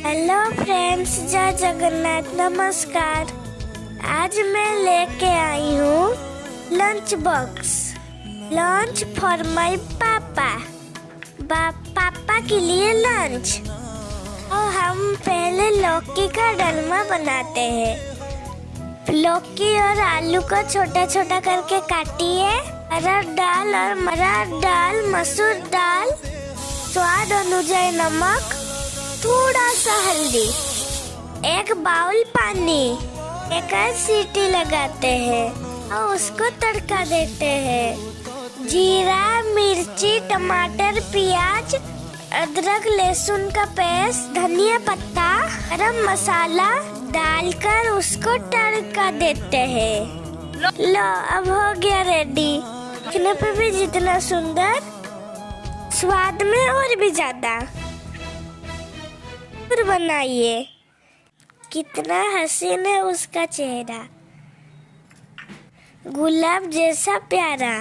Hello friends, जय जगन्नाथ, नमस्कार। आज मैं लेके आई हूँ lunch box. Lunch for my पापा। पापा के लिए लंच। और हम पहले लौकी का डलमा बनाते हैं। लौकी और आलू को छोटा छोटा करके काटिए। अरहर दाल और मटर दाल, मसूर दाल, स्वाद अनुसार नमक, थोड़ा सा हल्दी, एक बाउल पानी, एक सीटी लगाते हैं और उसको तड़का देते हैं। जीरा, मिर्ची, टमाटर, प्याज, अदरक, लहसुन का पेस्ट, धनिया पत्ता, गरम मसाला डालकर उसको तड़का देते हैं। लो अब हो गया रेडी। दिखने पे भी जितना सुंदर, स्वाद में और भी ज्यादा। बनाइए। कितना हसीन है उसका चेहरा, गुलाब जैसा प्यारा।